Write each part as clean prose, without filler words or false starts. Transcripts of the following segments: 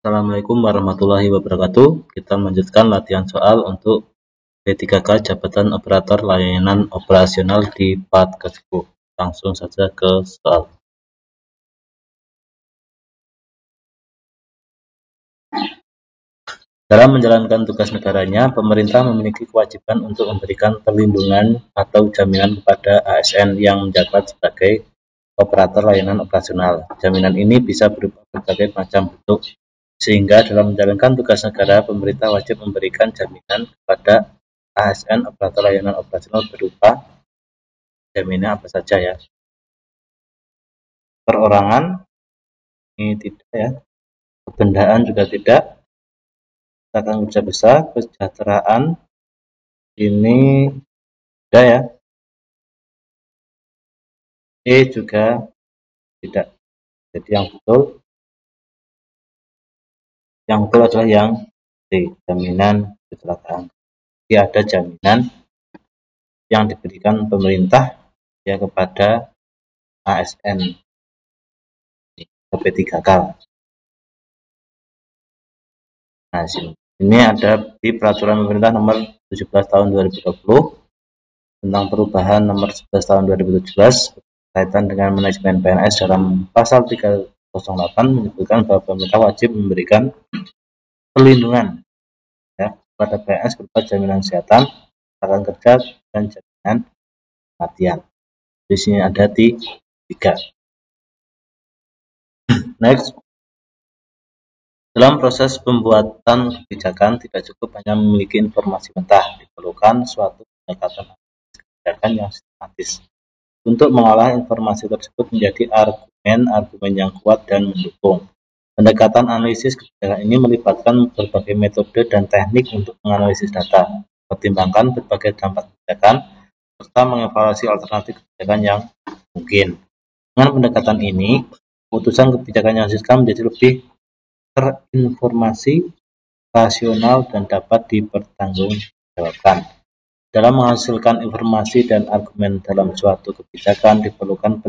Assalamualaikum warahmatullahi wabarakatuh. Kita melanjutkan latihan soal untuk P3K Jabatan Operator Layanan Operasional di part ke-10. Langsung saja ke soal. Dalam menjalankan tugas negaranya, pemerintah memiliki kewajiban untuk memberikan perlindungan atau jaminan kepada ASN yang menjabat sebagai operator layanan operasional. Jaminan ini bisa berupa berbagai macam bentuk, sehingga dalam menjalankan tugas negara, pemerintah wajib memberikan jaminan kepada ASN operator layanan operasional berupa jaminan apa saja ya. Perorangan ini tidak ya, kebendaan juga tidak, katakan kerja besar, kesejahteraan ini tidak ya, juga tidak. Jadi yang betul adalah yang D, jaminan kecelakaan. Jadi ada jaminan yang diberikan pemerintah ya kepada ASN P3K. Nah, ini ada di Peraturan Pemerintah Nomor 17 Tahun 2020 tentang perubahan Nomor 11 Tahun 2017 berkaitan dengan manajemen PNS. Dalam pasal 308 menyebutkan bahwa pemerintah wajib memberikan perlindungan ya kepada PNS berupa jaminan kesehatan, kesehatan kerja, dan jaminan kematian. Di sini ada di 3. Next. Dalam proses pembuatan kebijakan, tidak cukup hanya memiliki informasi mentah, diperlukan suatu pendekatan kebijakan yang sistematis untuk mengolah informasi tersebut menjadi argumen yang kuat dan mendukung. Pendekatan analisis kebijakan ini melibatkan berbagai metode dan teknik untuk menganalisis data, mempertimbangkan berbagai dampak kebijakan, serta mengevaluasi alternatif kebijakan yang mungkin. Dengan pendekatan ini, keputusan kebijakan yang dihasilkan menjadi lebih terinformasi, rasional, dan dapat dipertanggungjawabkan. Dalam menghasilkan informasi dan argumen dalam suatu kebijakan diperlukan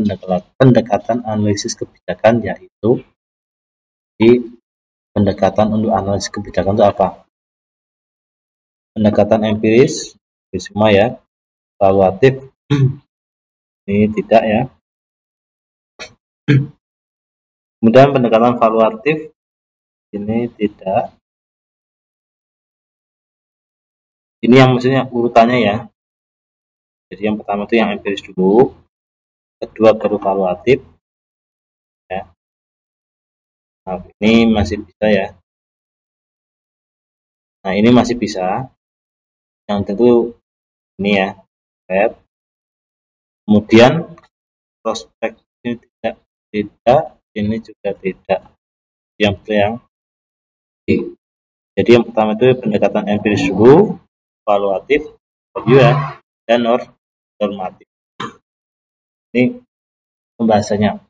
pendekatan analisis kebijakan, yaitu di pendekatan untuk analisis kebijakan itu apa? Pendekatan empiris, ini semua ya, evaluatif, ini tidak ya. Kemudian pendekatan valuatif, ini tidak. Ini yang maksudnya urutannya ya. Jadi yang pertama itu yang empiris dulu, kedua baru valuatif ya. Nah, ini masih bisa ya. Nah, ini masih bisa. Yang tentu ini ya, kemudian prospek ini tidak, ini juga tidak. Yang jadi yang pertama itu pendekatan empiris dulu, valuatif, review ya, dan normatif. Ini pembahasannya.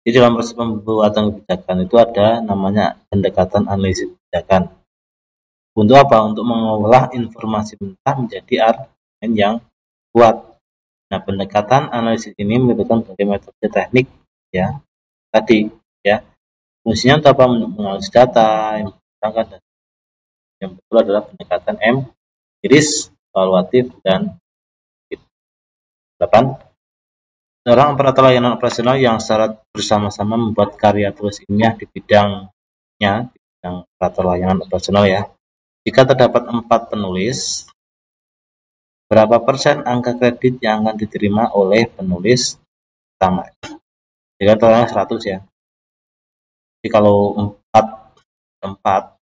Di dalam proses pembuatan kebijakan itu ada namanya pendekatan analisis kebijakan. Untuk apa? Untuk mengolah informasi mentah menjadi argumen yang kuat. Nah, pendekatan analisis ini melibatkan berbagai metode teknik ya tadi ya. Fungsinya untuk apa? Menganalisis data, yang betul adalah pendekatan empiris, evaluatif, dan 8. Seorang operator layanan operasional yang secara bersama-sama membuat karya tulis ilmiah di bidang operator layanan operasional ya. Jika terdapat 4 penulis, berapa persen angka kredit yang akan diterima oleh penulis utama? Jika totalnya 100 ya. Jadi kalau 4,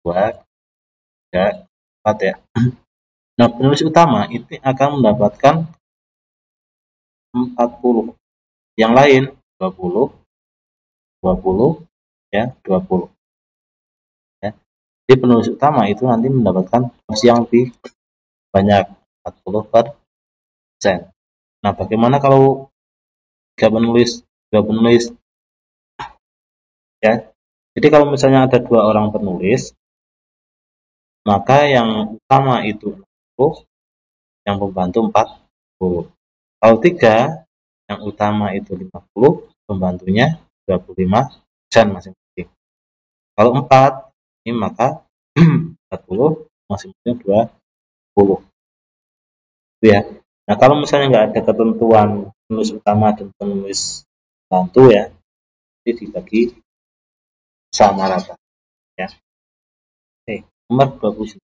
2, 3, 4 ya. Nah, penulis utama itu akan mendapatkan 40. Yang lain 20 ya, 20. Ya. Jadi penulis utama itu nanti mendapatkan porsi yang lebih banyak, 40%. Nah, bagaimana kalau 2 penulis ya. Jadi kalau misalnya ada 2 orang penulis, maka yang utama itu 60, yang pembantu 40. Kalau 3, yang utama itu 50, pembantunya 25%. masing-masing. Kalau 4 ini maka 40 masing-masing 20 ya. Nah kalau misalnya nggak ada ketentuan penulis utama dan penulis bantu ya, jadi dibagi sama rata ya. Oke, nomor 29.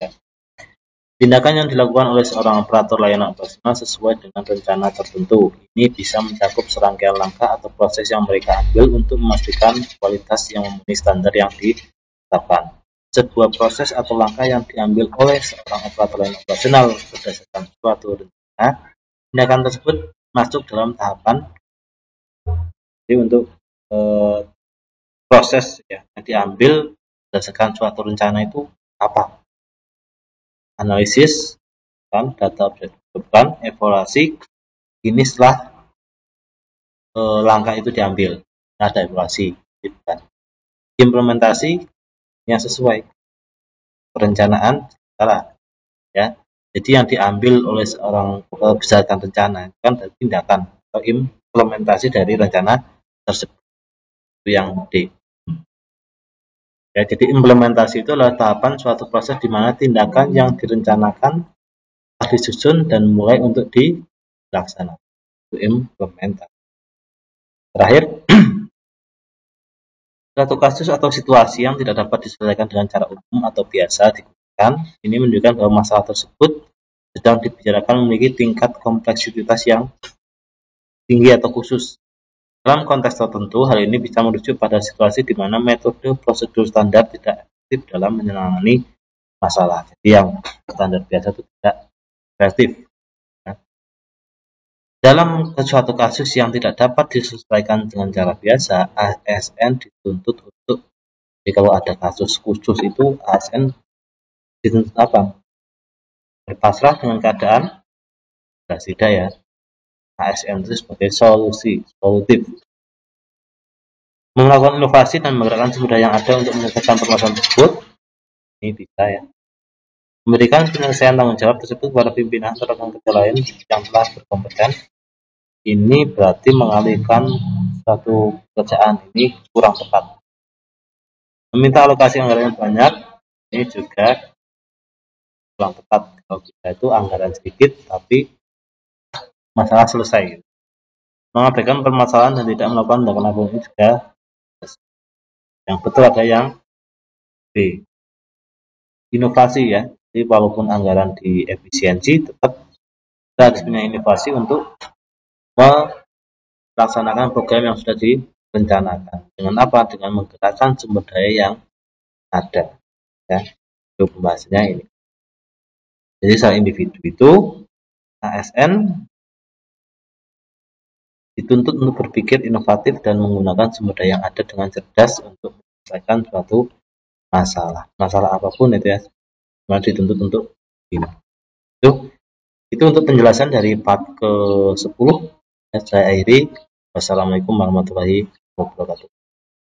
Tindakan yang dilakukan oleh seorang operator layanan operasional sesuai dengan rencana tertentu. Ini bisa mencakup serangkaian langkah atau proses yang mereka ambil untuk memastikan kualitas yang memenuhi standar yang ditetapkan. Sebuah proses atau langkah yang diambil oleh seorang operator layanan operasional berdasarkan suatu rencana, tindakan tersebut masuk dalam tahapan. Jadi untuk proses ya, yang diambil berdasarkan suatu rencana itu apa? Analisis, kan, data berdasarkan evaluasi. Ini setelah langkah itu diambil, ada evaluasi, gitu kan. Implementasi yang sesuai perencanaan salah ya. Jadi yang diambil oleh seorang berdasarkan rencana kan tindakan atau implementasi dari rencana tersebut, itu yang D. Ya, jadi implementasi itu adalah tahapan suatu proses di mana tindakan yang direncanakan telah disusun dan mulai untuk dilaksanakan. Itu implementasi. Terakhir, suatu kasus atau situasi yang tidak dapat diselesaikan dengan cara umum atau biasa digunakan. Ini menunjukkan bahwa masalah tersebut sedang dibicarakan memiliki tingkat kompleksitas yang tinggi atau khusus. Dalam konteks tertentu, hal ini bisa merujuk pada situasi di mana metode prosedur standar tidak efektif dalam menangani masalah. Jadi yang standar biasa itu tidak efektif. Dalam suatu kasus yang tidak dapat diselesaikan dengan cara biasa, ASN dituntut untuk, jadi kalau ada kasus khusus itu ASN dituntut apa? Berpasrah dengan keadaan, tidak ya. ASN itu sebagai solutif. Melakukan inovasi dan menggerakkan sumber daya yang ada untuk menyelesaikan permasalahan tersebut, ini bisa ya. Memberikan penyelesaian tanggung jawab tersebut kepada pimpinan atau rekan kerja lain yang telah berkompeten, ini berarti mengalihkan suatu pekerjaan, ini kurang tepat. Meminta alokasi anggaran yang banyak, ini juga kurang tepat. Kalau kita itu anggaran sedikit tapi masalah selesai. Mengabaikan permasalahan dan tidak melakukan tindakan apapun ini juga yang betul ada yang B. Inovasi ya. Jadi walaupun anggaran di efisiensi, tetap kita harus punya inovasi untuk melaksanakan program yang sudah direncanakan. Dengan apa? Dengan menggerakkan sumber daya yang ada. Ya, itu pembahasannya ini. Jadi secara individu itu ASN dituntut untuk berpikir inovatif dan menggunakan sumber daya yang ada dengan cerdas untuk menyelesaikan suatu masalah. Masalah apapun itu ya, cuma dituntut untuk ini. Itu untuk penjelasan dari part ke-10. Saya akhiri. Wassalamualaikum warahmatullahi wabarakatuh.